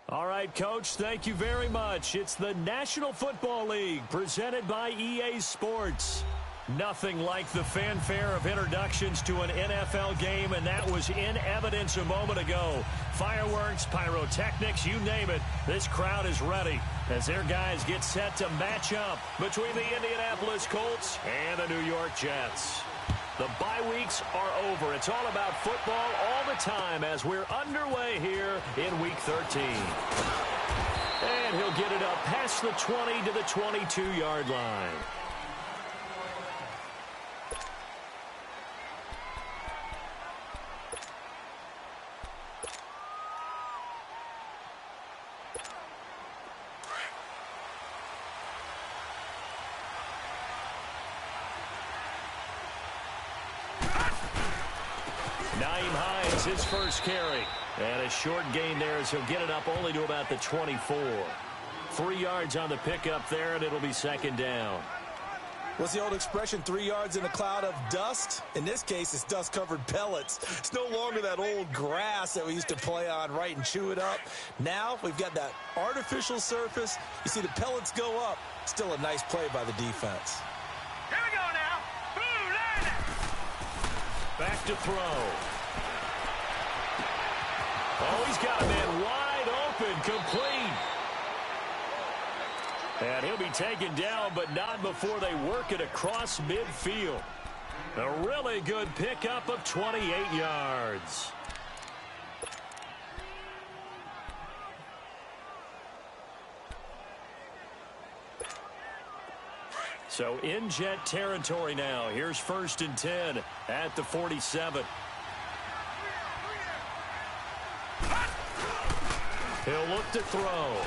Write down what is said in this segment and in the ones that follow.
All right, Coach, thank you very much. It's the National Football League presented by EA Sports. Nothing like the fanfare of introductions to an NFL game, and that was in evidence a moment ago. Fireworks, pyrotechnics, you name it. This crowd is ready as their guys get set to match up between the Indianapolis Colts and the New York Jets. The bye weeks are over. It's all about football all the time as we're underway here in Week 13. And he'll get it up past the 20 to the 22-yard line. His first carry. And a short gain there as he'll get it up only to about the 24. 3 yards on the pickup there, and it'll be second down. What's the old expression, 3 yards in a cloud of dust? In this case, it's dust-covered pellets. It's no longer that old grass that we used to play on, right, and chew it up. Now we've got that artificial surface. You see the pellets go up. Still a nice play by the defense. Here we go now. Blue line. Back to throw. Oh, he's got a man wide open, complete. And he'll be taken down, but not before they work it across midfield. A really good pickup of 28 yards. So in Jet territory now. Here's 1st and 10 at the 47. He'll look to throw.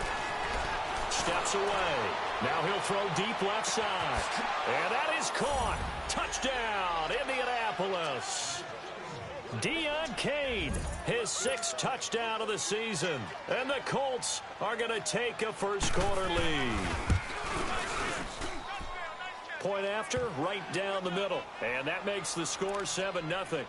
Steps away. Now he'll throw deep left side. And that is caught. Touchdown, Indianapolis. Deion Kane, his 6th touchdown of the season. And the Colts are going to take a first-quarter lead. Point after, right down the middle. And that makes the score 7-0.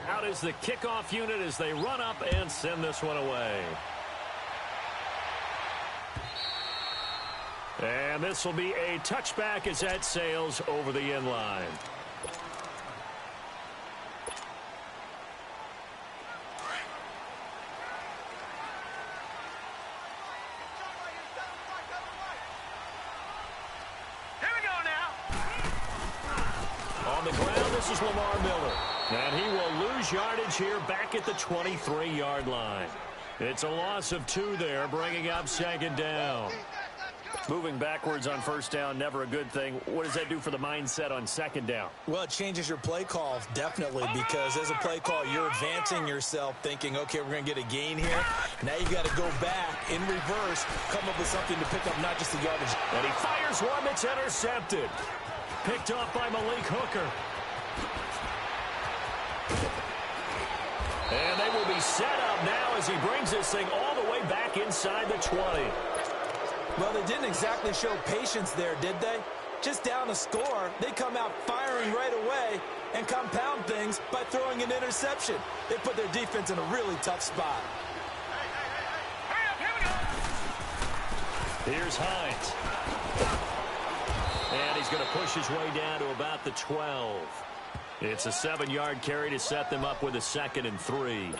Out is the kickoff unit as they run up and send this one away. And this will be a touchback as that sails over the end line. Here we go now. On the ground, this is Lamar Miller. And he will lose yardage here back at the 23-yard line. It's a loss of 2 there, bringing up second down. Moving backwards on first down, never a good thing. What does that do for the mindset on second down? Well, it changes your play call, definitely, because as a play call, you're advancing yourself, thinking, okay, we're going to get a gain here. Now you got to go back in reverse, come up with something to pick up, not just the yardage. And he fires one that's intercepted. Picked off by Malik Hooker. And they will be set up now as he brings this thing all the way back inside the 20. Well, they didn't exactly show patience there, did they? Just down a score, they come out firing right away and compound things by throwing an interception. They put their defense in a really tough spot. Hurry up, here we go. Here's Hines. And he's going to push his way down to about the 12. It's a 7-yard carry to set them up with a 2nd and 3.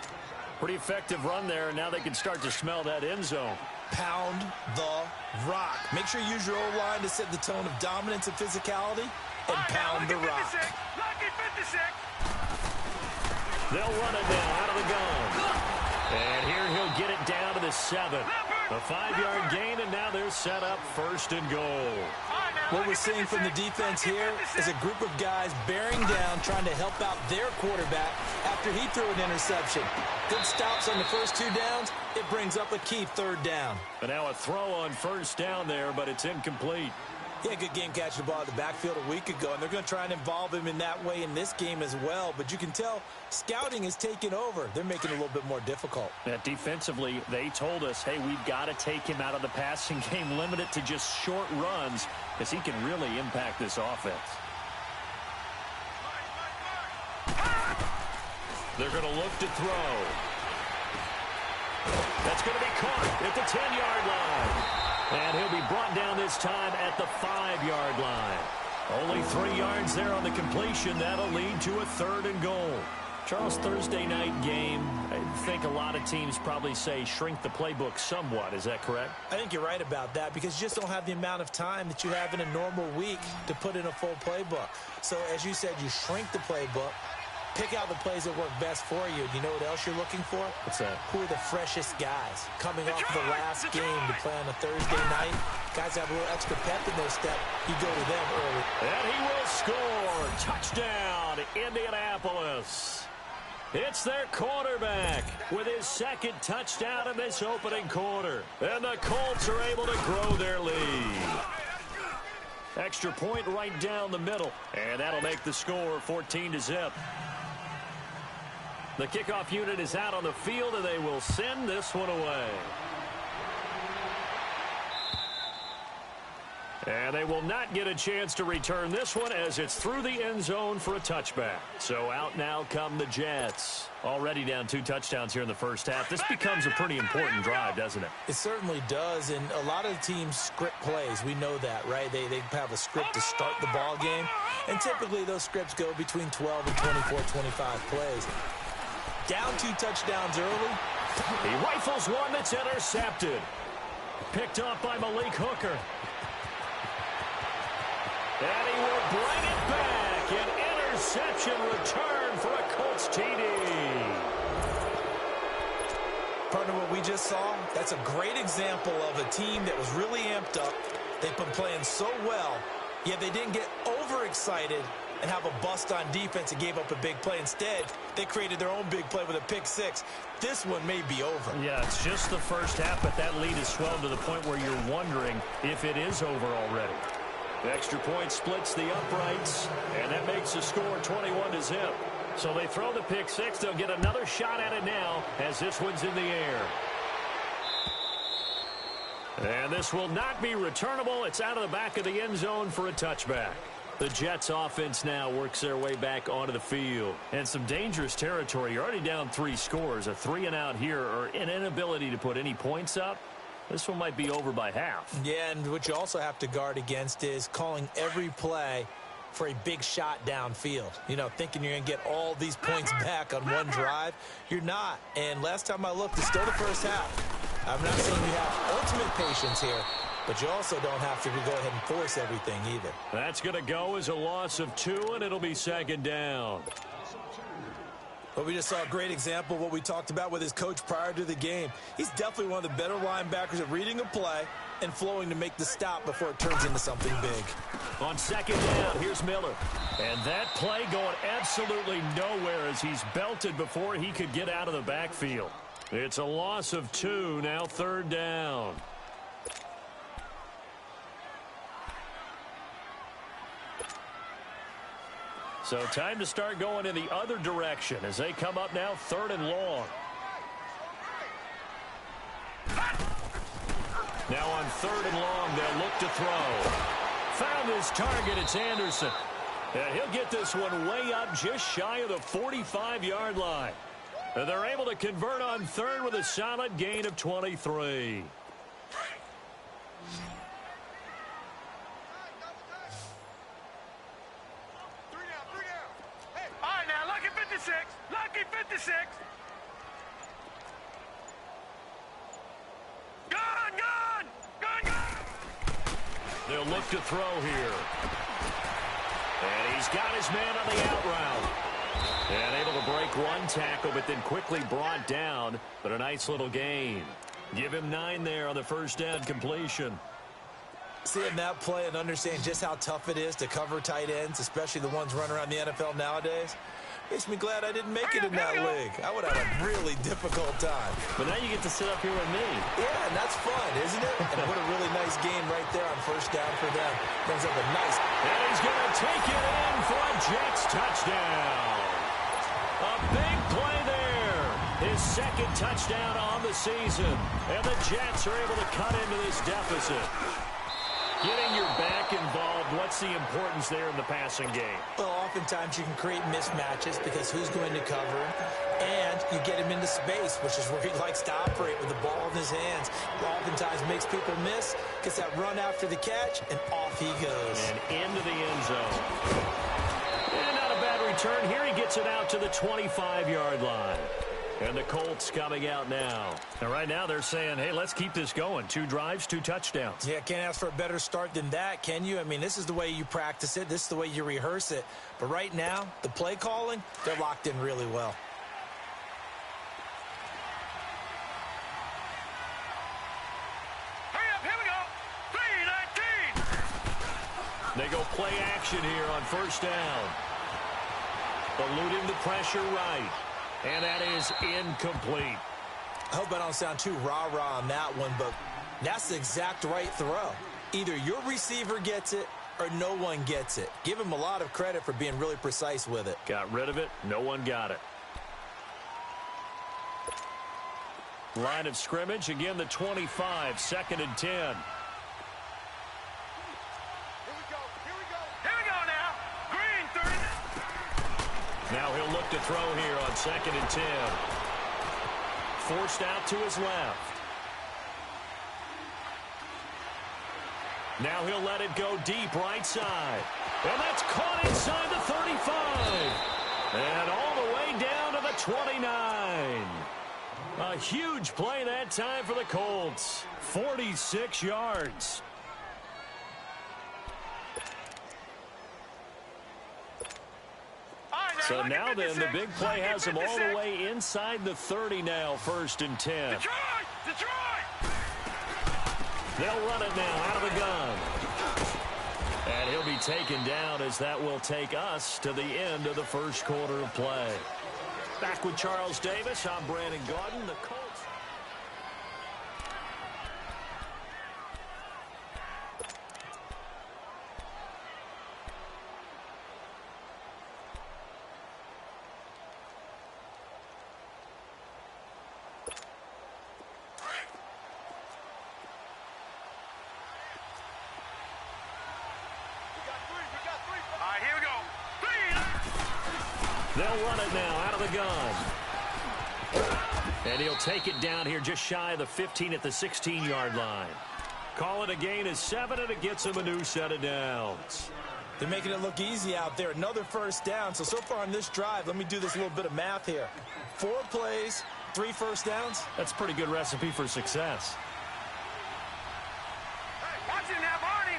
Pretty effective run there, and now they can start to smell that end zone. Pound the rock. Make sure you use your O-line to set the tone of dominance and physicality, and pound the rock. Lucky 56. They'll run it now out of the gun. And here he'll get it down to the 7. A 5-yard gain, and now they're set up 1st and goal. What we're seeing from the defense here is a group of guys bearing down, trying to help out their quarterback after he threw an interception. Good stops on the first 2 downs. It brings up a key 3rd down. And now a throw on 1st down there, but it's incomplete. Yeah, good game catching the ball at the backfield a week ago, and they're going to try and involve him in that way in this game as well. But you can tell scouting is taking over. They're making it a little bit more difficult. Yeah, defensively, they told us, hey, we've got to take him out of the passing game, limit it to just short runs, because he can really impact this offense. They're going to look to throw. That's going to be caught at the 10-yard line. And he'll be brought down this time at the 5-yard line. Only 3 yards there on the completion. That'll lead to a 3rd and goal. Charles, Thursday night game, I think a lot of teams probably say shrink the playbook somewhat. Is that correct? I think you're right about that because you just don't have the amount of time that you have in a normal week to put in a full playbook. So, as you said, you shrink the playbook. Pick out the plays that work best for you. You know what else you're looking for? What's that? Who are the freshest guys coming off the last game to play on a Thursday night? Guys have a little extra pep in their step. You go to them early. And he will score. Touchdown, Indianapolis. It's their quarterback with his 2nd touchdown in this opening quarter. And the Colts are able to grow their lead. Extra point right down the middle. And that'll make the score 14-0. The kickoff unit is out on the field, and they will send this one away. And they will not get a chance to return this one as it's through the end zone for a touchback. So out now come the Jets. Already down 2 touchdowns here in the first half. This becomes a pretty important drive, doesn't it? It certainly does, and a lot of teams script plays. We know that, right? They have a script to start the ball game, and typically those scripts go between 12 and 24, 25 plays. Down 2 touchdowns early. He rifles one that's intercepted. Picked off by Malik Hooker. And he will bring it back. An interception return for a Colts TD. Partner, what we just saw, that's a great example of a team that was really amped up. They've been playing so well, yet they didn't get overexcited and have a bust on defense and gave up a big play. Instead, they created their own big play with a pick 6. This one may be over. Yeah, it's just the first half, but that lead has swelled to the point where you're wondering if it is over already. The extra point splits the uprights, and that makes the score 21-0. So they throw the pick 6. They'll get another shot at it now as this one's in the air. And this will not be returnable. It's out of the back of the end zone for a touchback. The Jets offense now works their way back onto the field. And some dangerous territory. You're already down 3 scores. A 3-and-out here or an inability to put any points up. This one might be over by half. Yeah, and what you also have to guard against is calling every play for a big shot downfield. You know, thinking you're going to get all these points back on one drive. You're not. And last time I looked, it's still the first half. I'm not saying you have ultimate patience here, but you also don't have to go ahead and force everything either. That's going to go as a loss of 2, and it'll be 2nd down. But we just saw a great example of what we talked about with his coach prior to the game. He's definitely one of the better linebackers at reading a play and flowing to make the stop before it turns into something big. On 2nd down, here's Miller. And that play going absolutely nowhere as he's belted before he could get out of the backfield. It's a loss of 2, now 3rd down. So time to start going in the other direction as they come up now 3rd and long. Now on 3rd and long, they'll look to throw. Found his target, it's Anderson. And he'll get this one way up just shy of the 45-yard line. And they're able to convert on 3rd with a solid gain of 23. Lucky 56. Gone. They'll look to throw here. And he's got his man on the out route. And able to break one tackle, but then quickly brought down. But a nice little gain. Give him 9 there on the first down completion. Seeing that play and understanding just how tough it is to cover tight ends, especially the ones running around the NFL nowadays. Makes me glad I didn't make it in that league. I would have a really difficult time. But now you get to sit up here with me. Yeah, and that's fun, isn't it? And what a really nice game right there on first down for them. Brings up a nice... And he's going to take it in for a Jets touchdown. A big play there. His second touchdown on the season. And the Jets are able to cut into this deficit. Getting your back involved, what's the importance there in the passing game? Well, oftentimes you can create mismatches because who's going to cover him, and you get him into space, which is where he likes to operate with the ball in his hands. Oftentimes makes people miss, gets that run after the catch, and off he goes. And into the end zone. And not a bad return here. He gets it out to the 25-yard line. And the Colts coming out now. And right now they're saying, hey, let's keep this going. 2 drives, 2 touchdowns. Yeah, can't ask for a better start than that, can you? I mean, this is the way you practice it. This is the way you rehearse it. But right now, the play calling, they're locked in really well. Hurry up, here we go. 3-19. They go play action here on first down. Eluding the pressure right. And that is incomplete. I hope I don't sound too rah-rah on that one, but that's the exact right throw. Either your receiver gets it or no one gets it. Give him a lot of credit for being really precise with it. Got rid of it. No one got it. Line of scrimmage. Again, the 25. 2nd and 10. Here we go now. Green 30. Now he'll look to throw here on 2nd and 10. Forced out to his left. Now he'll let it go deep right side. And that's caught inside the 35. And all the way down to the 29. A huge play that time for the Colts. 46 yards. So now then, the big play has them all the way inside the 30 now, 1st and 10. Detroit! They'll run it now out of the gun. And he'll be taken down as that will take us to the end of the first quarter of play. Back with Charles Davis, I'm Brandon Gaudin. The Colts. They'll run it now out of the gun. And he'll take it down here just shy of the 15 at the 16-yard line. Call it a gain of 7, and it gets him a new set of downs. They're making it look easy out there. Another first down. So far on this drive, let me do this little bit of math here. 4 plays, 3 first downs. That's a pretty good recipe for success. Hey, watch him now, Barney!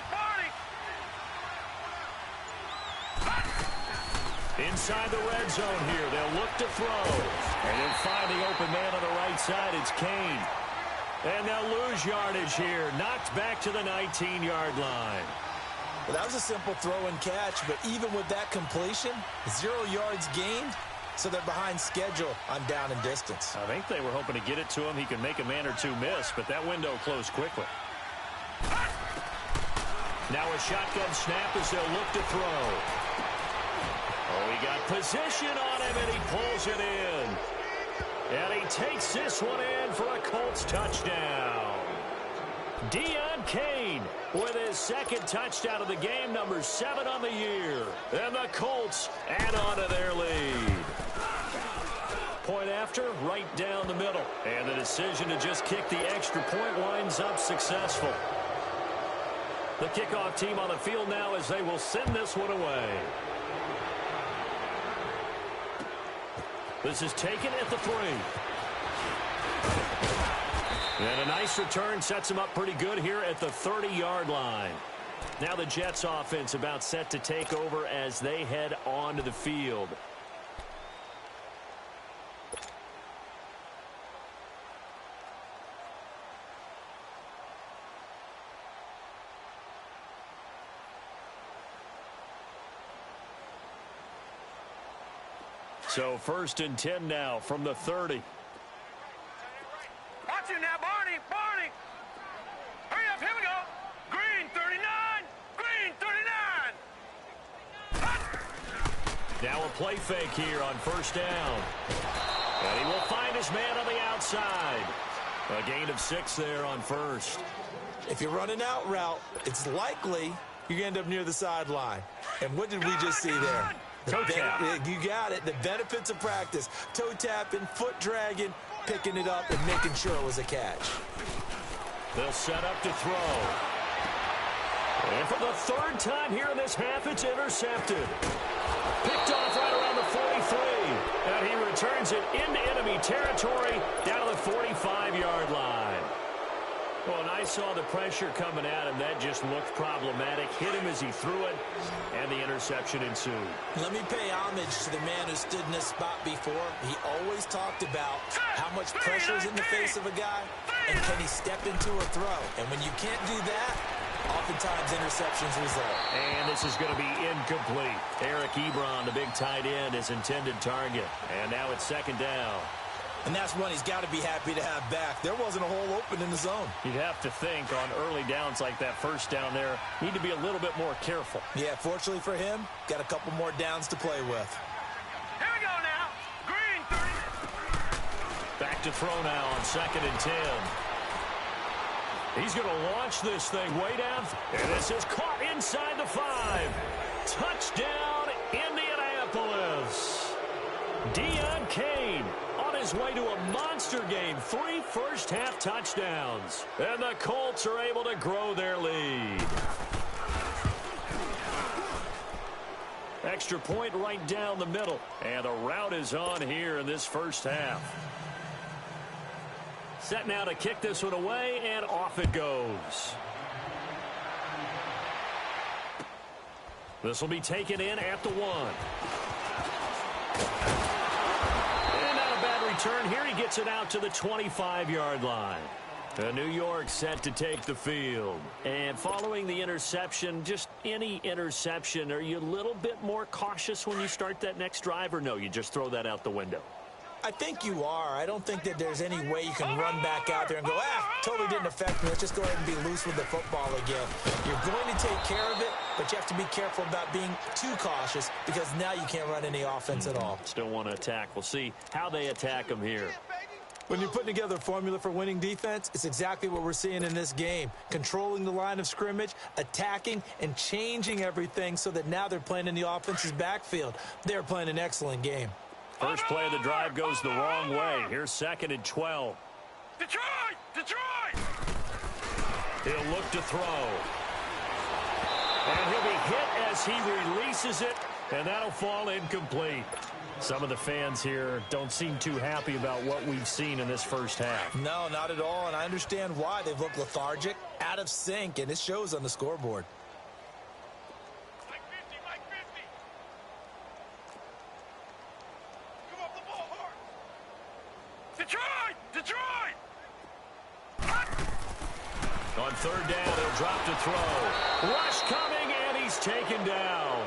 Inside the red zone here, they'll look to throw. And they'll find the open man on the right side. It's Kane. And they'll lose yardage here. Knocked back to the 19-yard line. Well, that was a simple throw and catch, but even with that completion, 0 yards gained, so they're behind schedule on down and distance. I think they were hoping to get it to him. He could make a man or 2 miss, but that window closed quickly. Now a shotgun snap as they'll look to throw. Oh, he got position on him, and he pulls it in. And he takes this one in for a Colts touchdown. Deon Kane with his 2nd touchdown of the game, number 7 on the year. And the Colts add on to their lead. Point after, right down the middle. And the decision to just kick the extra point winds up successful. The kickoff team on the field now as they will send this one away. This is taken at the 3. And a nice return sets him up pretty good here at the 30-yard line. Now the Jets offense about set to take over as they head onto the field. So 1st and 10 now from the 30. Watch him now, Barney. Barney. Hurry up. Here we go. Green 39. Green 39. Now a play fake here on 1st down. And he will find his man on the outside. A gain of 6 there on 1st. If you're running out route, it's likely you end up near the sideline. And what did we just see there? Toe tap. You got it. The benefits of practice. Toe tapping, foot dragging, picking it up, and making sure it was a catch. They'll set up to throw. And for the 3rd time here in this half, it's intercepted. Picked off right around the 43. And he returns it into enemy territory down to the 45-yard line. Well, and I saw the pressure coming at him. That just looked problematic. Hit him as he threw it, and the interception ensued. Let me pay homage to the man who stood in this spot before. He always talked about how much pressure is in the face of a guy, and can he step into a throw. And when you can't do that, oftentimes interceptions result. And this is going to be incomplete. Eric Ebron, the big tight end, his intended target. And now it's 2nd down. And that's one he's got to be happy to have back. There wasn't a hole open in the zone. You'd have to think on early downs like that 1st down there, need to be a little bit more careful. Yeah, fortunately for him, got a couple more downs to play with. Here we go now. Green 30. Back to throw now on 2nd and 10. He's going to launch this thing way down. And this is caught inside the 5. Touchdown, Indianapolis. Deion Kane on his way to a monster game. 3 first-half touchdowns. And the Colts are able to grow their lead. Extra point right down the middle. And the route is on here in this 1st half. Set now to kick this one away, and off it goes. This will be taken in at the 1. And not a bad return here. He gets it out to the 25-yard line. New York set to take the field. And following the interception, just any interception, are you a little bit more cautious when you start that next drive, or no, you just throw that out the window? I think you are. I don't think that there's any way you can run back out there and go, totally didn't affect me. Let's just go ahead and be loose with the football again. You're going to take care of it, but you have to be careful about being too cautious because now you can't run any offense at all. Still want to attack. We'll see how they attack them here. When you're putting together a formula for winning defense, it's exactly what we're seeing in this game. Controlling the line of scrimmage, attacking, and changing everything so that now they're playing in the offense's backfield. They're playing an excellent game. First play of the drive goes the wrong way. Here's 2nd and 12. Detroit! Detroit! He'll look to throw. And he'll be hit as he releases it, and that'll fall incomplete. Some of the fans here don't seem too happy about what we've seen in this 1st half. No, not at all, and I understand why. They've looked lethargic, out of sync, and it shows on the scoreboard. Detroit! Detroit! On 3rd down, he'll drop to throw. Rush coming, and he's taken down.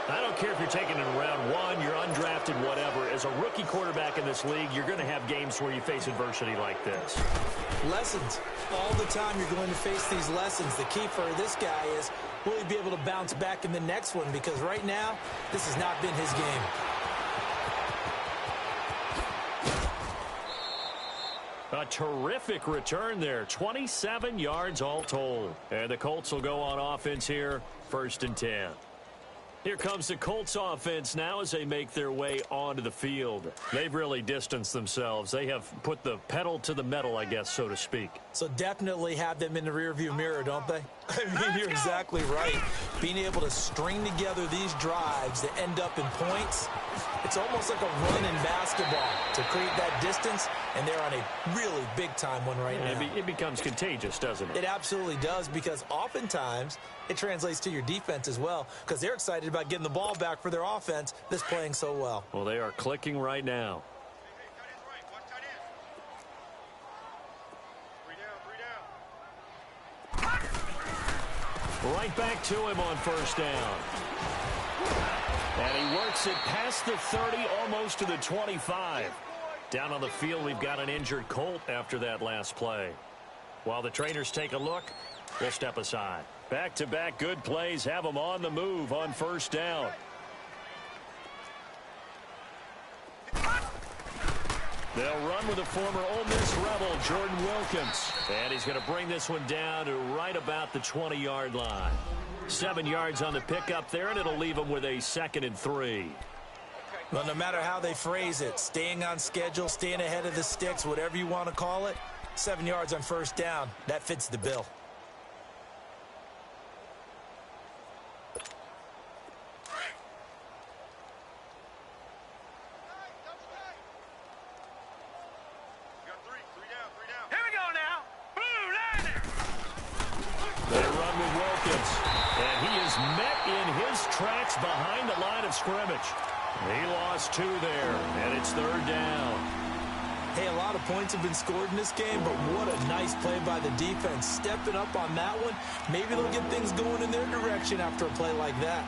I don't care if you're taken in round 1, you're undrafted, whatever. As a rookie quarterback in this league, you're going to have games where you face adversity like this. Lessons. All the time you're going to face these lessons. The key for this guy is, will he be able to bounce back in the next one? Because right now, this has not been his game. A terrific return there. 27 yards all told. And the Colts will go on offense here, 1st and 10. Here comes the Colts offense now as they make their way onto the field. They've really distanced themselves. They have put the pedal to the metal, I guess, so to speak. So definitely have them in the rearview mirror, don't they? I mean, you're exactly right. Being able to string together these drives that end up in points, it's almost like a run in basketball to create that distance, and they're on a really big-time one right now. It becomes contagious, doesn't it? It absolutely does, because oftentimes it translates to your defense as well, because they're excited about getting the ball back for their offense that's playing so well. Well, they are clicking right now. Right back to him on 1st down. And he works it past the 30, almost to the 25. Down on the field, we've got an injured Colt after that last play. While the trainers take a look, we'll step aside. Back-to-back good plays have them on the move on first down. They'll run with the former Ole Miss Rebel, Jordan Wilkins. And he's going to bring this one down to right about the 20-yard line. 7 yards on the pickup there, and it'll leave them with a 2nd and 3. Well, no matter how they phrase it, staying on schedule, staying ahead of the sticks, whatever you want to call it, 7 yards on first down, that fits the bill. Here we go now. Blue landing. They run with Wilkins, and he is met in his tracks behind the line of scrimmage. He lost 2 there, and it's 3rd down. Hey, a lot of points have been scored in this game, but what a nice play by the defense. Stepping up on that one, maybe they'll get things going in their direction after a play like that.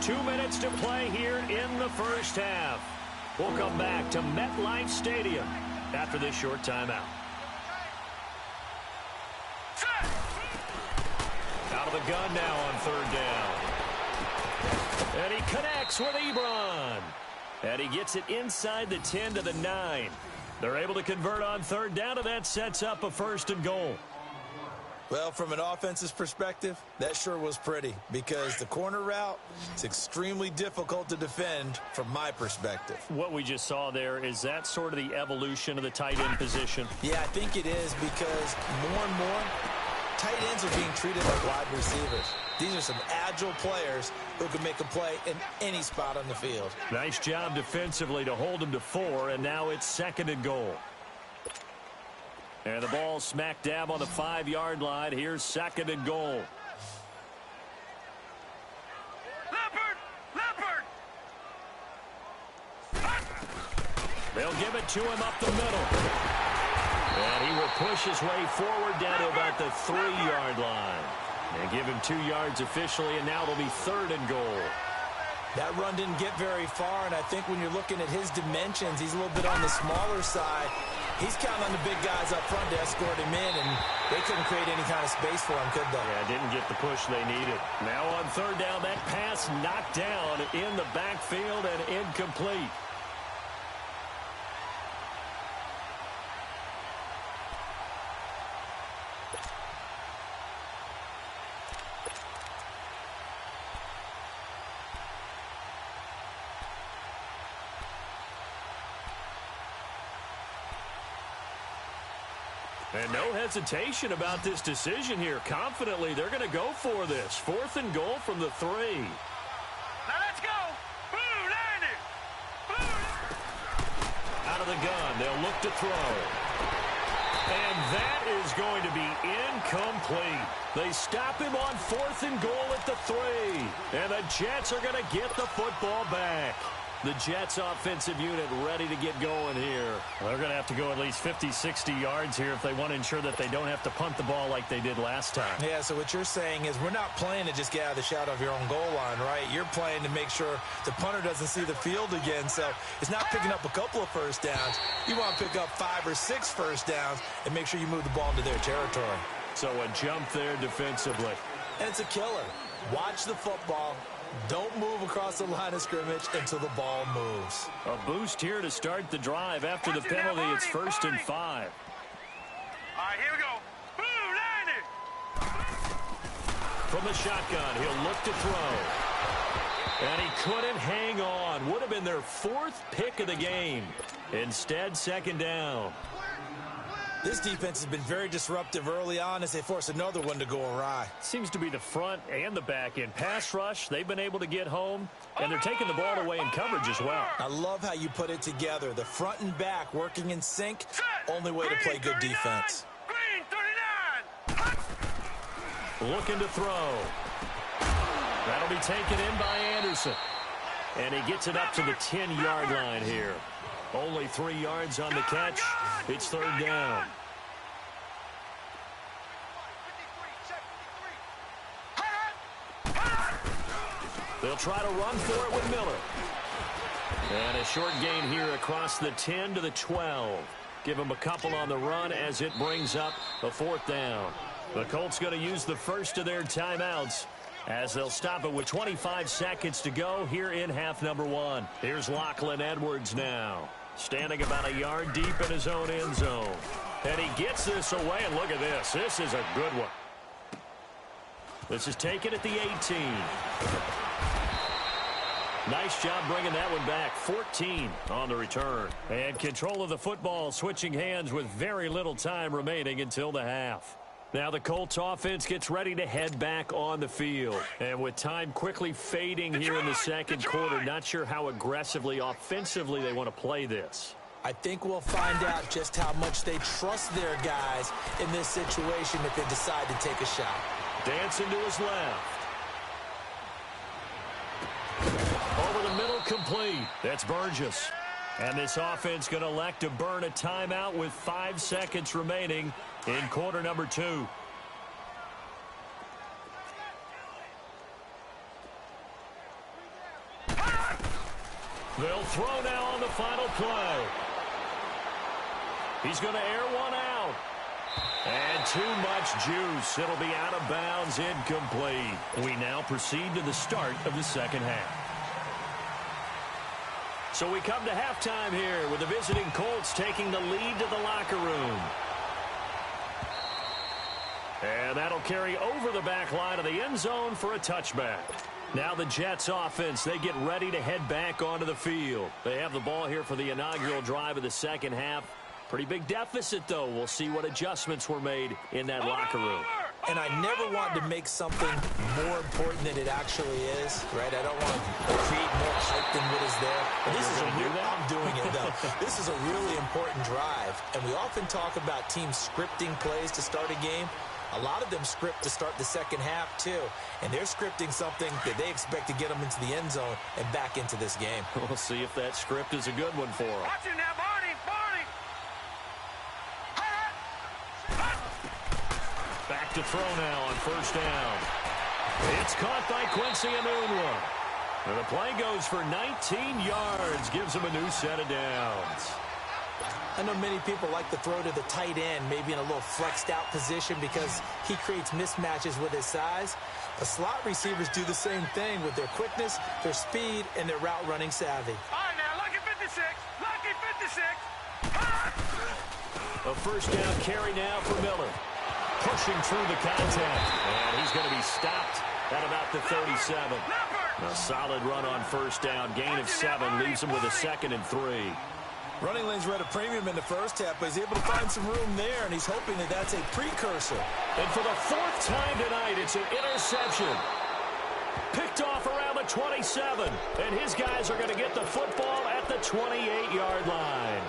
Two minutes to play here in the first half. We'll come back to MetLife Stadium after this short timeout. Out of the gun now on 3rd down. And he connects with Ebron. And he gets it inside the 10 to the 9. They're able to convert on 3rd down, and that sets up a 1st and goal. Well, from an offensive perspective, that sure was pretty because the corner route is extremely difficult to defend from my perspective. What we just saw there, is that sort of the evolution of the tight end position? Yeah, I think it is because more and more tight ends are being treated like wide receivers. These are some agile players who can make a play in any spot on the field. Nice job defensively to hold him to 4, and now it's 2nd and goal. And the ball smack dab on the 5-yard line. Here's 2nd and goal. Leopard! They'll give it to him up the middle. And he will push his way forward down to about the 3-yard line. And give him 2 yards officially, and now it'll be 3rd and goal. That run didn't get very far, and I think when you're looking at his dimensions, he's a little bit on the smaller side. He's counting on the big guys up front to escort him in, and they couldn't create any kind of space for him, could they? Yeah, didn't get the push they needed. Now on 3rd down, that pass knocked down in the backfield and incomplete. And no hesitation about this decision here. Confidently, they're going to go for this. 4th and goal from the 3. Now let's go. Blue landing. Out of the gun, they'll look to throw. And that is going to be incomplete. They stop him on 4th and goal at the 3. And the Jets are going to get the football back. The Jets offensive unit ready to get going here. Well, they're going to have to go at least 50, 60 yards here if they want to ensure that they don't have to punt the ball like they did last time. Yeah, so what you're saying is we're not playing to just get out of the shadow of your own goal line, right? You're playing to make sure the punter doesn't see the field again. So it's not picking up a couple of first downs. You want to pick up 5 or 6 first downs and make sure you move the ball into their territory. So a jump there defensively. And it's a killer. Watch the football. Don't move across the line of scrimmage until the ball moves. A boost here to start the drive. After the penalty, it's 1st and 5. All right, here we go. Blue landing. From the shotgun, he'll look to throw. And he couldn't hang on. Would have been their 4th pick of the game. Instead, 2nd down. This defense has been very disruptive early on as they force another one to go awry. Seems to be the front and the back end. Pass rush, they've been able to get home, and they're taking the ball away in coverage as well. I love how you put it together. The front and back working in sync. Only way to play good defense. Green 39. Looking to throw. That'll be taken in by Anderson. And he gets it up to the 10-yard line here. Only 3 yards on the catch. It's third down. They'll try to run for it with Miller. And a short gain here across the 10 to the 12. Give him a couple on the run as it brings up a fourth down. The Colts going to use the first of their timeouts as they'll stop it with 25 seconds to go here in half number 1. Here's Lachlan Edwards now, standing about a yard deep in his own end zone. And he gets this away, and look at this. This is a good one. This is taken at the 18. Nice job bringing that one back. 14 on the return. And control of the football switching hands with very little time remaining until the half. Now the Colts offense gets ready to head back on the field. And with time quickly fading here in the second quarter, not sure how aggressively, offensively they want to play this. I think we'll find out just how much they trust their guys in this situation if they decide to take a shot. Dancing to his left. Over the middle, complete. That's Burgess. And this offense going to elect to burn a timeout with 5 seconds remaining in quarter number 2. They'll throw now on the final play. He's going to air one out. And too much juice. It'll be out of bounds, incomplete. We now proceed to the start of the second half. So we come to halftime here with the visiting Colts taking the lead to the locker room. And that'll carry over the back line of the end zone for a touchback. Now the Jets offense, they get ready to head back onto the field. They have the ball here for the inaugural drive of the second half. Pretty big deficit, though. We'll see what adjustments were made in that locker room. And I never want to make something more important than it actually is, right? I don't want to create more hype than what is there. But this is I'm doing it, though. This is a really important drive. And we often talk about teams scripting plays to start a game. A lot of them script to start the second half, too. And they're scripting something that they expect to get them into the end zone and back into this game. We'll see if that script is a good one for them. Watch it now, Barney. Back to throw now on first down. It's caught by Quincy Enunwa. And the play goes for 19 yards. Gives him a new set of downs. I know many people like to throw to the tight end, maybe in a little flexed out position because he creates mismatches with his size. The slot receivers do the same thing with their quickness, their speed, and their route running savvy. All right, now, lucky 56. Lucky 56. A first down carry now for Miller. Pushing through the contact. And he's going to be stopped at about the 37. A solid run on first down. Gain of 7 leaves him with a 2nd and 3. Running lanes were at a premium in the first half, but he's able to find some room there, and he's hoping that that's a precursor. And for the 4th time tonight, it's an interception. Picked off around the 27. And his guys are going to get the football at the 28-yard line.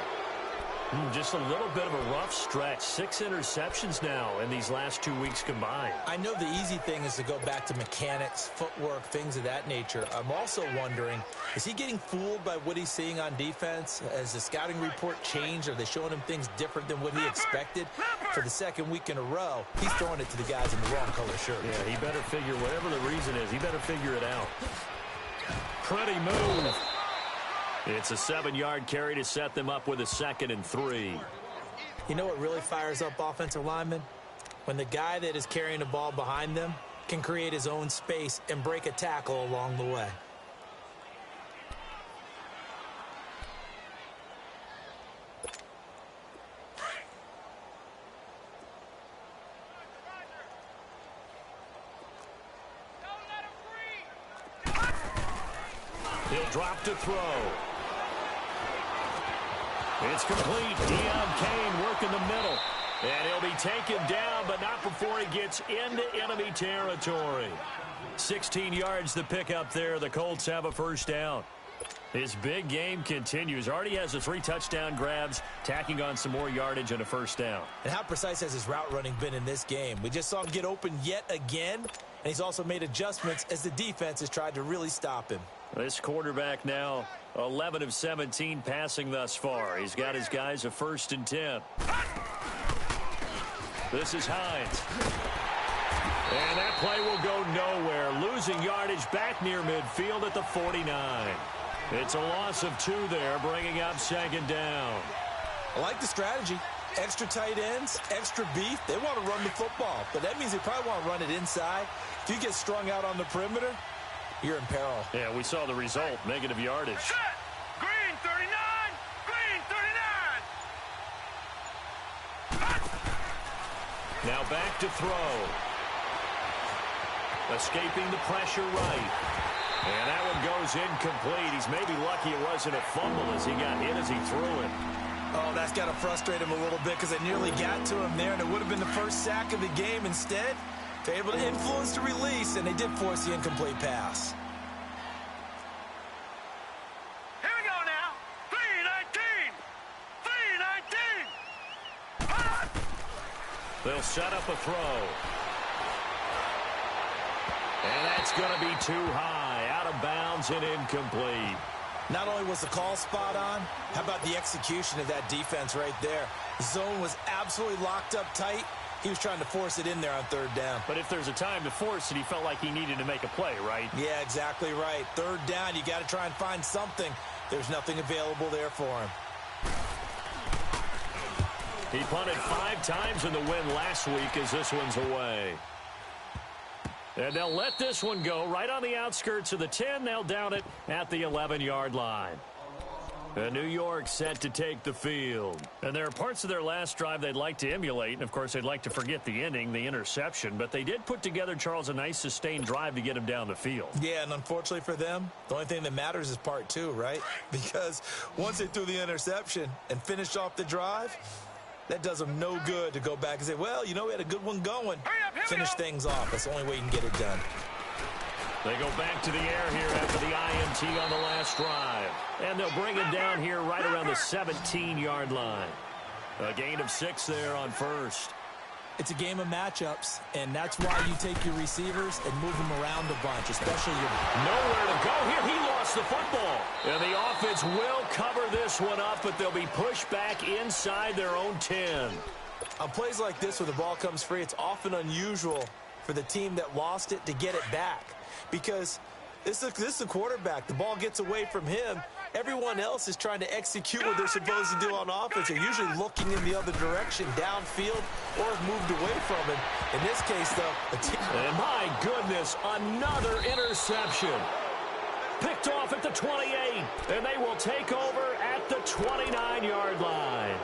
Just a little bit of a rough stretch. 6 interceptions now in these last 2 weeks combined. I know the easy thing is to go back to mechanics, footwork, things of that nature. I'm also wondering, is he getting fooled by what he's seeing on defense? Has the scouting report changed? Are they showing him things different than what he expected? For the 2nd week in a row, he's throwing it to the guys in the wrong color shirt. Yeah, he better figure, whatever the reason is, he better figure it out. Pretty move. It's a 7-yard carry to set them up with a 2nd and 3. You know what really fires up offensive linemen? When the guy that is carrying the ball behind them can create his own space and break a tackle along the way. He'll drop to throw. It's complete. Deion Kane working the middle. And he'll be taken down, but not before he gets into enemy territory. 16 yards to pick up there. The Colts have a first down. His big game continues. Already has the 3 touchdown grabs, tacking on some more yardage and a first down. And how precise has his route running been in this game? We just saw him get open yet again, and he's also made adjustments as the defense has tried to really stop him. This quarterback now 11 of 17 passing thus far. He's got his guys a 1st and 10. This is Hines. And that play will go nowhere. Losing yardage back near midfield at the 49. It's a loss of 2 there, bringing up 2nd down. I like the strategy. Extra tight ends, extra beef. They want to run the football, but that means they probably want to run it inside. If you get strung out on the perimeter, you're in peril. Yeah, we saw the result, negative yardage. Set. Green 39. Green 39. Now back to throw. Escaping the pressure right. And that one goes incomplete. He's maybe lucky it wasn't a fumble as he got hit as he threw it. Oh, that's got to frustrate him a little bit because they nearly got to him there, and it would have been the first sack of the game. Instead, they're able to influence the release, and they did force the incomplete pass. Here we go now. 319. 319. They'll set up a throw. And that's going to be too high. Out of bounds and incomplete. Not only was the call spot on, how about the execution of that defense right there? The zone was absolutely locked up tight. He was trying to force it in there on 3rd down. But if there's a time to force it, he felt like he needed to make a play, right? Yeah, exactly right. 3rd down, you got to try and find something. There's nothing available there for him. He punted 5 times in the win last week as this one's away. And they'll let this one go right on the outskirts of the 10. They'll down it at the 11-yard line. And New York set to take the field. And there are parts of their last drive they'd like to emulate. And, of course, they'd like to forget the ending, the interception. But they did put together, Charles, a nice sustained drive to get him down the field. Yeah, and unfortunately for them, the only thing that matters is part 2, right? Because once they threw the interception and finished off the drive, that does them no good to go back and say, well, you know, we had a good one going. Finish things off. That's the only way you can get it done. They go back to the air here after the INT on the last drive. And they'll bring it down here right around the 17-yard line. A gain of 6 there on 1st. It's a game of matchups, and that's why you take your receivers and move them around a bunch, especially your... Nowhere to go here. He lost the football. And the offense will cover this one up, but they'll be pushed back inside their own 10. On plays like this where the ball comes free, it's often unusual for the team that lost it to get it back. Because this is the quarterback. The ball gets away from him. Everyone else is trying to execute what they're supposed to do on offense. They're usually looking in the other direction, downfield, or have moved away from him. In this case, though, and my goodness, another interception. Picked off at the 28, and they will take over at the 29-yard line.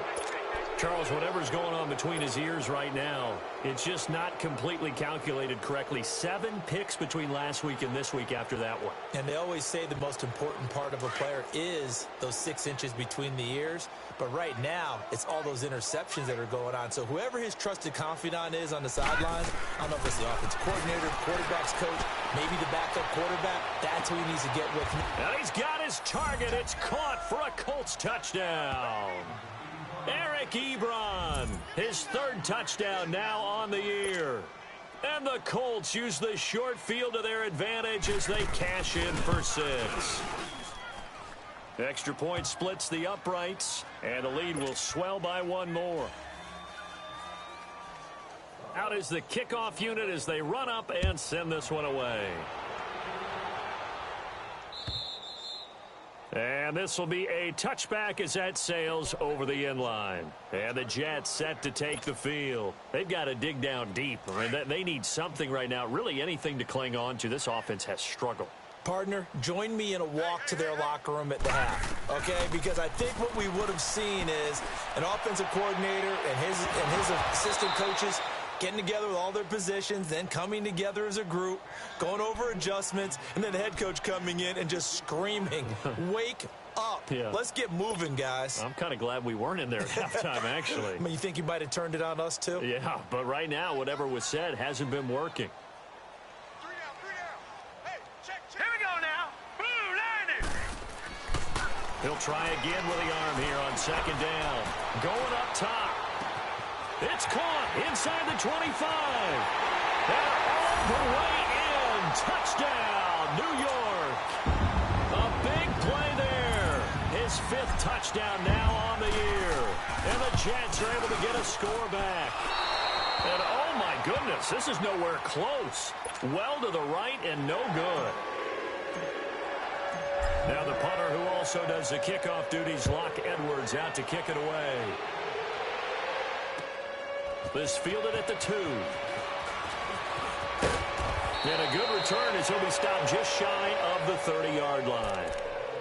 Charles, whatever's going on between his ears right now, it's just not completely calculated correctly. 7 picks between last week and this week after that one. And they always say the most important part of a player is those 6 inches between the ears. But right now, it's all those interceptions that are going on. So whoever his trusted confidant is on the sidelines, I don't know if it's the offensive coordinator, quarterback's coach, maybe the backup quarterback, that's who he needs to get with. And he's got his target. It's caught for a Colts touchdown. Eric Ebron, his 3rd touchdown now on the year. And the Colts use the short field to their advantage as they cash in for 6. Extra point splits the uprights, and the lead will swell by 1 more. Out is the kickoff unit as they run up and send this one away. And this will be a touchback as that sails over the end line. And the Jets set to take the field. They've got to dig down deep. I mean, they need something right now, really anything to cling on to. This offense has struggled. Partner, join me in a walk to their locker room at the half, okay? Because I think what we would have seen is an offensive coordinator and his assistant coaches getting together with all their positions, then coming together as a group, going over adjustments, and then the head coach coming in and just screaming, wake up. Yeah. Let's get moving, guys. I'm kind of glad we weren't in there at halftime, actually. I mean, you think you might have turned it on us, too? Yeah, but right now, whatever was said hasn't been working. 3 down. Hey, check. Here we go now. Blue 90. He'll try again with the arm here on 2nd down. Going up top. It's caught inside the 25. And all the way touchdown, New York. A big play there. His 5th touchdown now on the year. And the Jets are able to get a score back. And oh my goodness, this is nowhere close. Well to the right and no good. Now the punter, who also does the kickoff duties, Locke Edwards, out to kick it away. This fielded at the 2. And a good return as he'll be stopped just shy of the 30-yard line.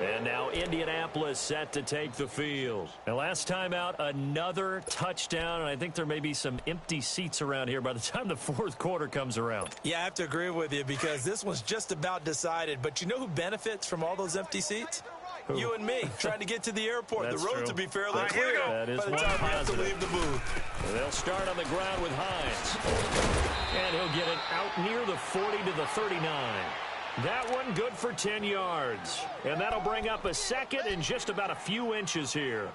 And now Indianapolis set to take the field. And last time out, another touchdown. And I think there may be some empty seats around here by the time the 4th quarter comes around. Yeah, I have to agree with you because this one's just about decided. But you know who benefits from all those empty seats? Who? You and me, trying to get to the airport. That's the roads true. will be fairly clear That is by the one time we have to positive. leave the booth. Well, they'll start on the ground with Hines. And he'll get it out near the 40 to the 39. That one good for 10 yards. And that'll bring up a 2nd and just about a few inches here.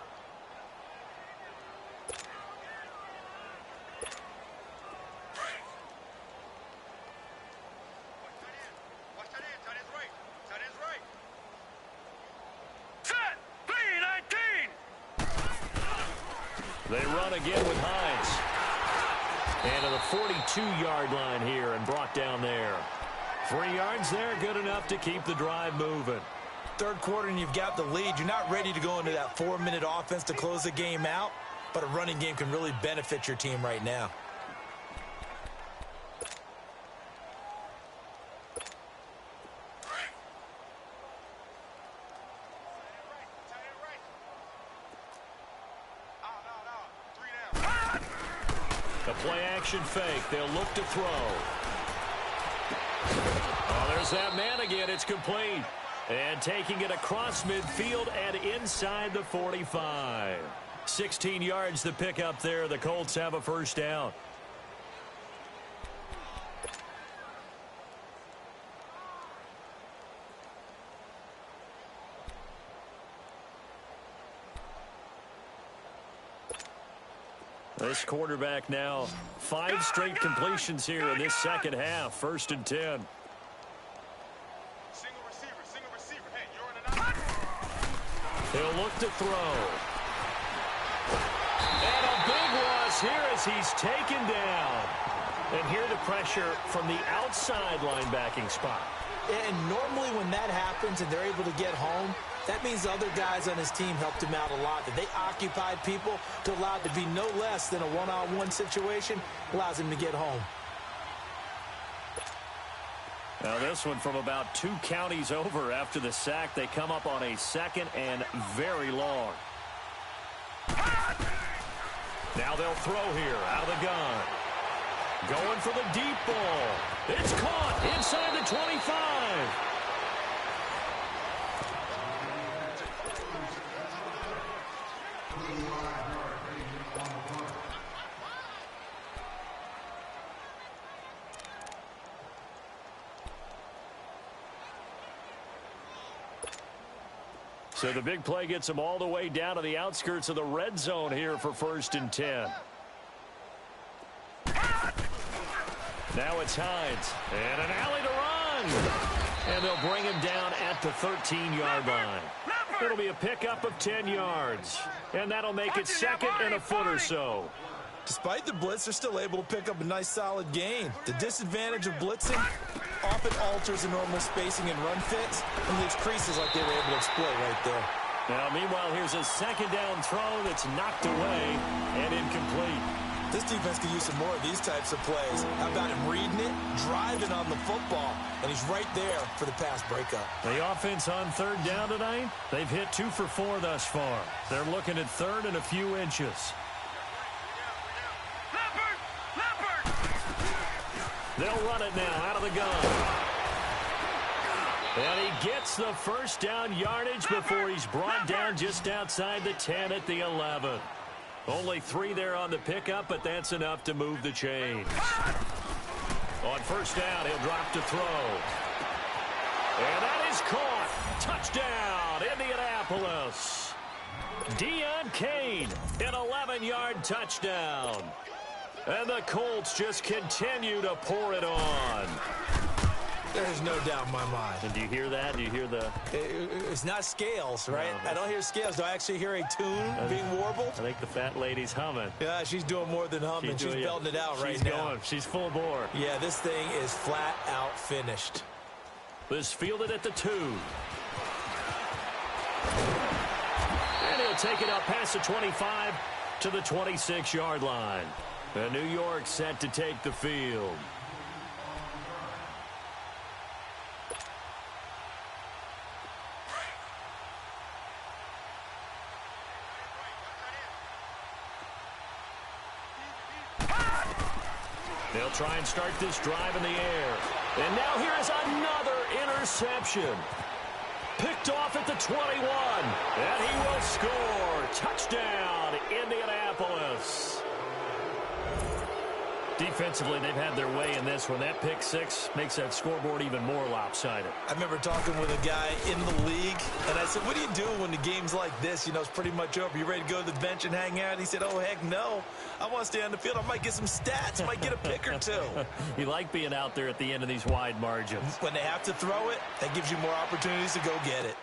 Watch that end. Tight end's right. Tight end's right. Set. 3-19. They run again with Hines. And to the 42-yard line here and brought down there. 3 yards there, good enough to keep the drive moving. 3rd quarter and you've got the lead. You're not ready to go into that 4-minute offense to close the game out, but a running game can really benefit your team right now. A play-action fake. They'll look to throw. Oh, there's that man again. It's complete. And taking it across midfield and inside the 45. 16 yards to pick up there. The Colts have a 1st down. This quarterback now 5 straight completions here in this 2nd half. 1st and 10. Single receiver. Hey, you're in an out. He'll look to throw. And a big loss here as he's taken down. And here the pressure from the outside linebacking spot. And normally when that happens and they're able to get home, that means other guys on his team helped him out a lot. That they occupied people to allow it to be no less than a one-on-one situation, allows him to get home. Now this one from about 2 counties over after the sack. They come up on a 2nd and very long. Now they'll throw here out of the gun. Going for the deep ball. It's caught inside the 25. So the big play gets them all the way down to the outskirts of the red zone here for 1st and 10. Now it's Hines. And an alley to run. And they'll bring him down at the 13-yard line. It'll be a pickup of 10 yards. And that'll make it 2nd and a foot or so. Despite the blitz, they're still able to pick up a nice solid gain. The disadvantage of blitzing often alters the normal spacing and run fits and leaves creases like they were able to exploit right there. Now, meanwhile, here's a 2nd down throw that's knocked away and incomplete. This defense could use some more of these types of plays. How about him reading it, driving on the football, and he's right there for the pass breakup. The offense on 3rd down tonight, they've hit 2 for 4 thus far. They're looking at 3rd and a few inches. They'll run it now out of the gun. And he gets the 1st down yardage before he's brought down just outside the 10 at the 11. Only 3 there on the pickup, but that's enough to move the chains. On 1st down, he'll drop to throw. And that is caught. Touchdown, Indianapolis. Deion Kane, an 11-yard touchdown. And the Colts just continue to pour it on. There's no doubt in my mind. And do you hear that? Do you hear the... It's not scales, right? No, I don't hear scales. Do I actually hear a tune being warbled? I think the fat lady's humming. Yeah, she's doing more than humming. She's belting it out right now. She's full bore. Yeah, this thing is flat out finished. This fielded at the 2. And he'll take it up past the 25 to the 26-yard line. And New York set to take the field. They'll try and start this drive in the air. And now here is another interception. Picked off at the 21. And he will score. Touchdown, Indianapolis. Defensively, they've had their way in this one. That pick six makes that scoreboard even more lopsided. I remember talking with a guy in the league, and I said, what do you do when the game's like this? You know, it's pretty much over. You ready to go to the bench and hang out? He said, oh, heck no. I want to stay on the field. I might get some stats. I might get a pick or two. You like being out there at the end of these wide margins. When they have to throw it, that gives you more opportunities to go get it.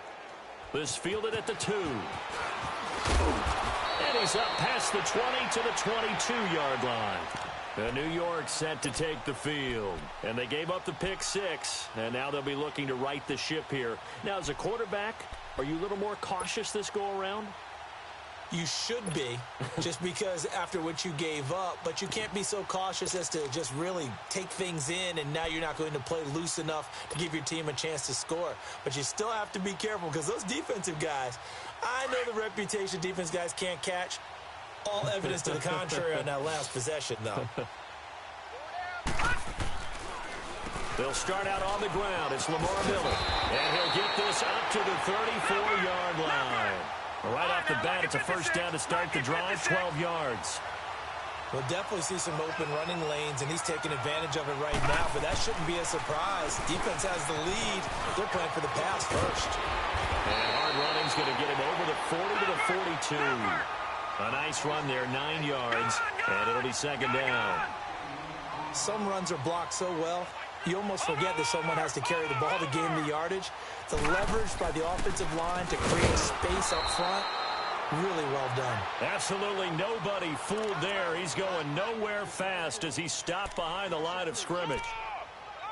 This fielded at the 2. And he's up past the 20 to the 22-yard line. New York set to take the field. And they gave up the pick six. And now they'll be looking to right the ship here. Now, as a quarterback, are you a little more cautious this go-around? You should be, just because after what you gave up. But you can't be so cautious as to just really take things in, and now you're not going to play loose enough to give your team a chance to score. But you still have to be careful, because those defensive guys, I know the reputation defense guys can't catch. All evidence to the contrary on that last possession, though. They'll start out on the ground. It's Lamar Miller. And he'll get this up to the 34-yard line. Right off the bat, it's a first down to start the drive, 12 yards. We'll definitely see some open running lanes, and he's taking advantage of it right now, but that shouldn't be a surprise. Defense has the lead. They're playing for the pass first. And hard running's going to get him over the 40 to the 42. A nice run there, 9 yards, and it'll be second down. Some runs are blocked so well, you almost forget that someone has to carry the ball to gain the yardage. The leverage by the offensive line to create space up front, really well done. Absolutely nobody fooled there. He's going nowhere fast as he stopped behind the line of scrimmage.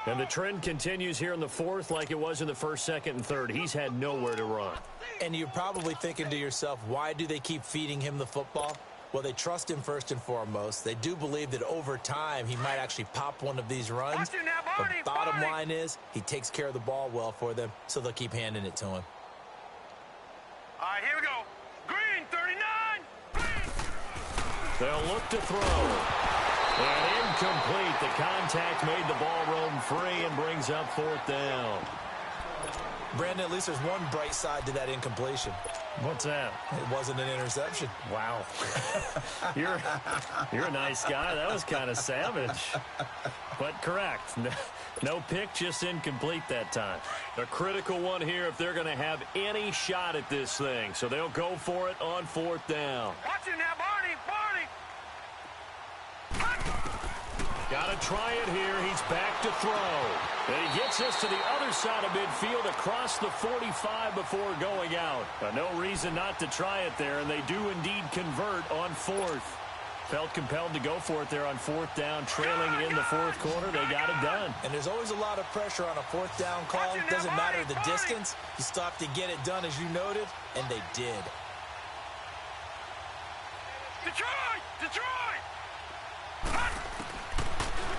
And the trend continues here in the fourth like it was in the first, second, and third. He's had nowhere to run. And you're probably thinking to yourself, why do they keep feeding him the football? Well, they trust him first and foremost. They do believe that over time he might actually pop one of these runs. The bottom line is he takes care of the ball well for them, so they'll keep handing it to him. All right, here we go. Green, 39. They'll look to throw. And incomplete. The contact made the ball roam free and brings up fourth down. Brandon, at least there's one bright side to that incompletion. What's that? It wasn't an interception. Wow. You're a nice guy. That was kind of savage. But correct. No pick, just incomplete that time. A critical one here if they're going to have any shot at this thing. So they'll go for it on fourth down. Watch it now, Barney. Got to try it here. He's back to throw. And he gets us to the other side of midfield across the 45 before going out. No reason not to try it there, and they do indeed convert on fourth. Felt compelled to go for it there on fourth down, trailing in the fourth quarter. They got it done. And there's always a lot of pressure on a fourth down call. It doesn't matter the distance. You still have to get it done, as you noted, and they did. Detroit!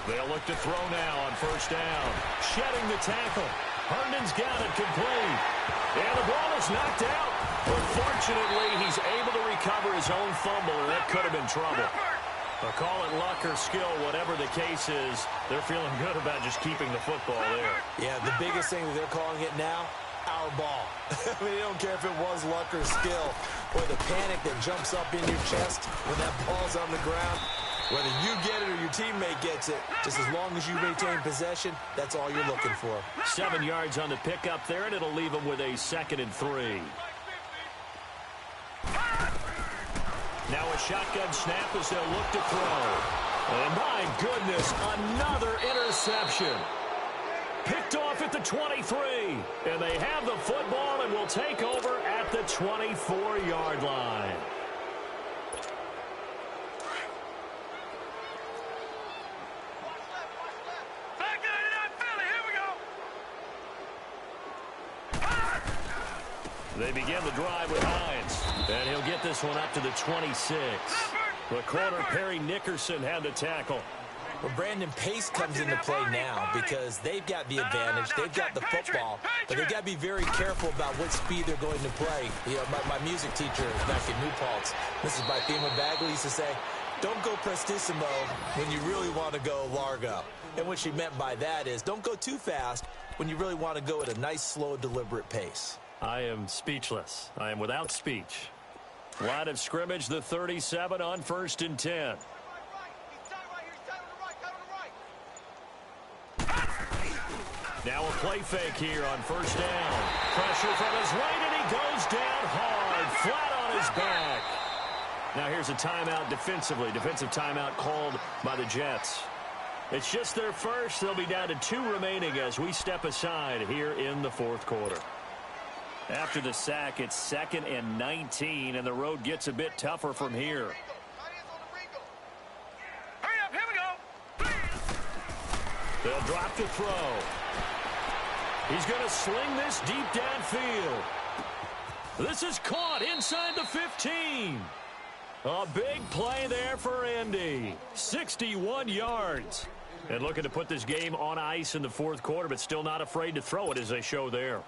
They'll look to throw now on first down. Shedding the tackle. Herndon's got it complete. And the ball is knocked out. Unfortunately, he's able to recover his own fumble, and that could have been trouble. But call it luck or skill, whatever the case is, they're feeling good about just keeping the football there. Yeah, the biggest thing that they're calling it now, our ball. I mean, they don't care if it was luck or skill, or the panic that jumps up in your chest when that ball's on the ground. Whether you get it or your teammate gets it, just as long as you maintain possession, that's all you're looking for. 7 yards on the pickup there, and it'll leave them with a 2nd and 3. Now a shotgun snap as they'll look to throw. And my goodness, another interception. Picked off at the 23. And they have the football and will take over at the 24-yard line. They begin the drive with Hines. And he'll get this one up to the 26. The corner, Perry Nickerson, had the tackle. Well, Brandon, pace comes into play now because they've got the advantage. They've got the football, but they've got to be very careful about what speed they're going to play. You know, my music teacher back in New Paltz, Mrs. Bythema Bagley, used to say, don't go prestissimo when you really want to go largo. And what she meant by that is don't go too fast when you really want to go at a nice, slow, deliberate pace. I am speechless. I am without speech. Line of scrimmage, the 37 on 1st and 10. Now a play fake here on 1st down. Pressure from his right, and he goes down hard, flat on his back. Now here's a timeout defensively. Defensive timeout called by the Jets. It's just their first. They'll be down to 2 remaining as we step aside here in the 4th quarter. After the sack, it's 2nd and 19, and the road gets a bit tougher from here. Hurry up, here we go. They'll drop to throw. He's going to sling this deep downfield. This is caught inside the 15. A big play there for Indy. 61 yards. And looking to put this game on ice in the 4th quarter, but still not afraid to throw it as they show there.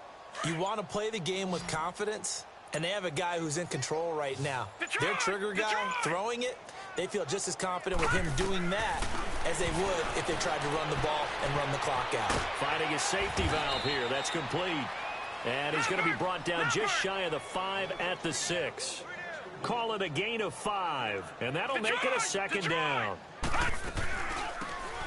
You want to play the game with confidence, and they have a guy who's in control right now. Their trigger guy throwing it, they feel just as confident with him doing that as they would if they tried to run the ball and run the clock out. Finding his safety valve here. That's complete. And he's going to be brought down just shy of the 5 at the 6. Call it a gain of 5, and that'll make it a 2nd down.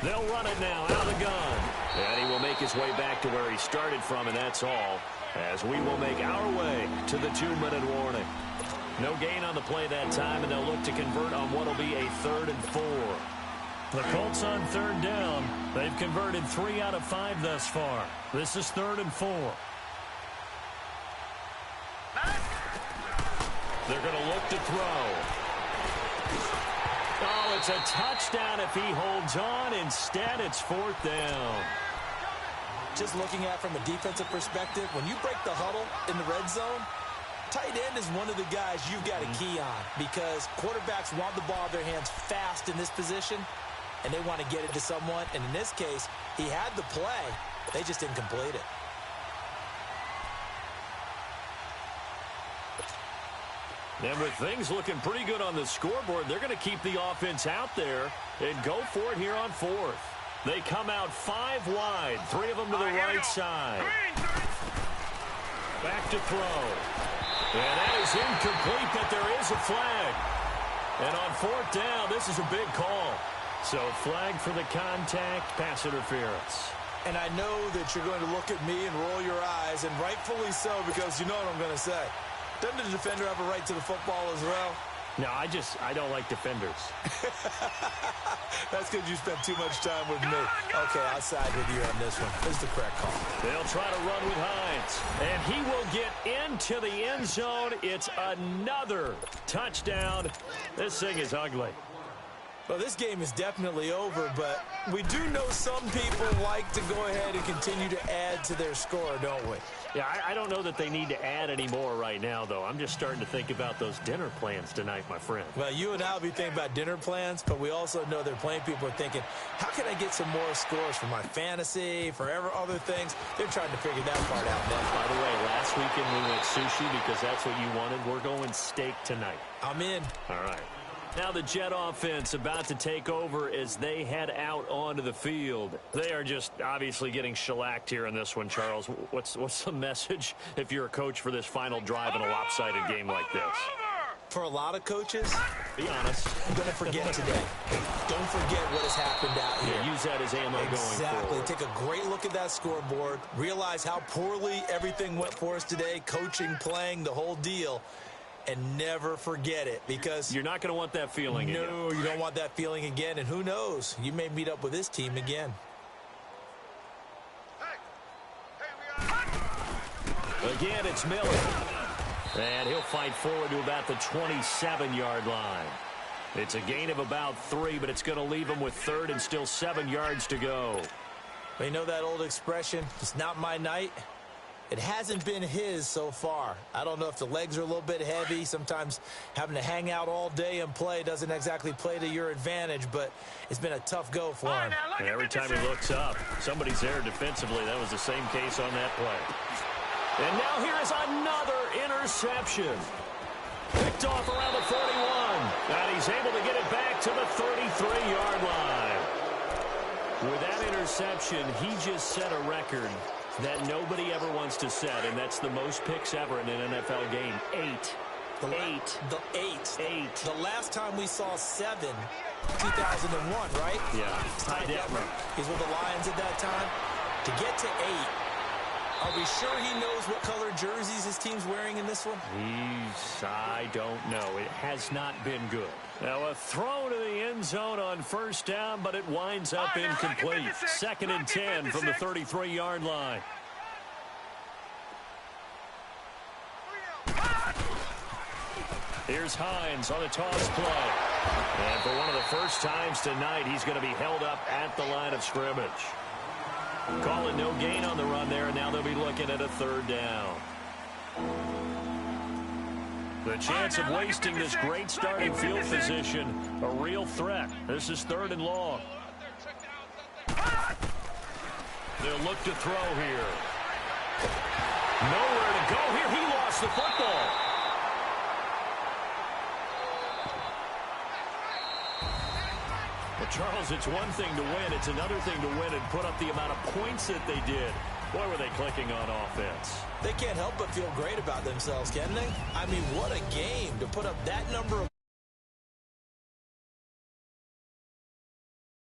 They'll run it now out of the gun. And he will make his way back to where he started from, and that's all, as we will make our way to the 2-minute warning. No gain on the play that time, and they'll look to convert on what will be a 3rd and 4. The Colts on 3rd down. They've converted 3 out of 5 thus far. This is 3rd and 4. They're going to look to throw. Oh, it's a touchdown if he holds on. Instead, it's 4th down. Just looking at it from a defensive perspective, when you break the huddle in the red zone, tight end is one of the guys you've got a key on because quarterbacks want the ball in their hands fast in this position, and they want to get it to someone. And in this case, he had the play. They just didn't complete it. And with things looking pretty good on the scoreboard, they're going to keep the offense out there and go for it here on 4th. They come out 5 wide, 3 of them to the right side. Back to throw. And that is incomplete, but there is a flag. And on 4th down, this is a big call. So flag for the contact, pass interference. And I know that you're going to look at me and roll your eyes, and rightfully so, because you know what I'm going to say. Doesn't the defender have a right to the football as well? No, I don't like defenders. That's because you spent too much time with me. Okay, I'll side with you on this one. This is the correct call. They'll try to run with Hines. And he will get into the end zone. It's another touchdown. This thing is ugly. Well, this game is definitely over, but we do know some people like to go ahead and continue to add to their score, don't we? Yeah, I don't know that they need to add any more right now, though. I'm just starting to think about those dinner plans tonight, my friend. Well, you and I will be thinking about dinner plans, but we also know they're playing people are thinking, how can I get some more scores for my fantasy, for other things? They're trying to figure that part out now. By the way, last weekend we went sushi because that's what you wanted. We're going steak tonight. I'm in. All right. Now the Jet offense about to take over as they head out onto the field. They are just obviously getting shellacked here in this one, Charles. What's the message if you're a coach for this final drive in a lopsided game like this? For a lot of coaches, be honest, I'm going to forget today. Don't forget what has happened out here. Yeah, use that as ammo going forward. Take a great look at that scoreboard. Realize how poorly everything went for us today, coaching, playing, the whole deal. And never forget it, because you're not going to want that feeling again. No, you don't want that feeling again. And who knows? You may meet up with this team again. Again, it's Miller. And he'll fight forward to about the 27-yard line. It's a gain of about 3, but it's going to leave him with third and still 7 yards to go. You know that old expression, it's not my night? It hasn't been his so far. I don't know if the legs are a little bit heavy. Sometimes having to hang out all day and play doesn't exactly play to your advantage, but it's been a tough go for him. And every time he looks up, somebody's there defensively. That was the same case on that play. And now here is another interception. Picked off around the 41. And he's able to get it back to the 33-yard line. With that interception, he just set a record that nobody ever wants to set, and that's the most picks ever in an NFL game. 8. The last time we saw 7, 2001, right? Yeah. Ty Detmer. He's with the Lions at that time. To get to 8, are we sure he knows what color jerseys his team's wearing in this one? I don't know. It has not been good. Now a throw to the end zone on first down, but it winds up incomplete. 2nd and 10 from the 33-yard line. Here's Hines on a toss play. And for one of the first times tonight, he's going to be held up at the line of scrimmage. Call it no gain on the run there, and now they'll be looking at a 3rd down. The chance of wasting this great starting field position, a real threat. This is 3rd and long. They'll look to throw here. Nowhere to go here. He lost the football. Well, Charles, it's one thing to win. It's another thing to win and put up the amount of points that they did. Boy, were they clicking on offense. They can't help but feel great about themselves, can they? I mean, what a game to put up that number of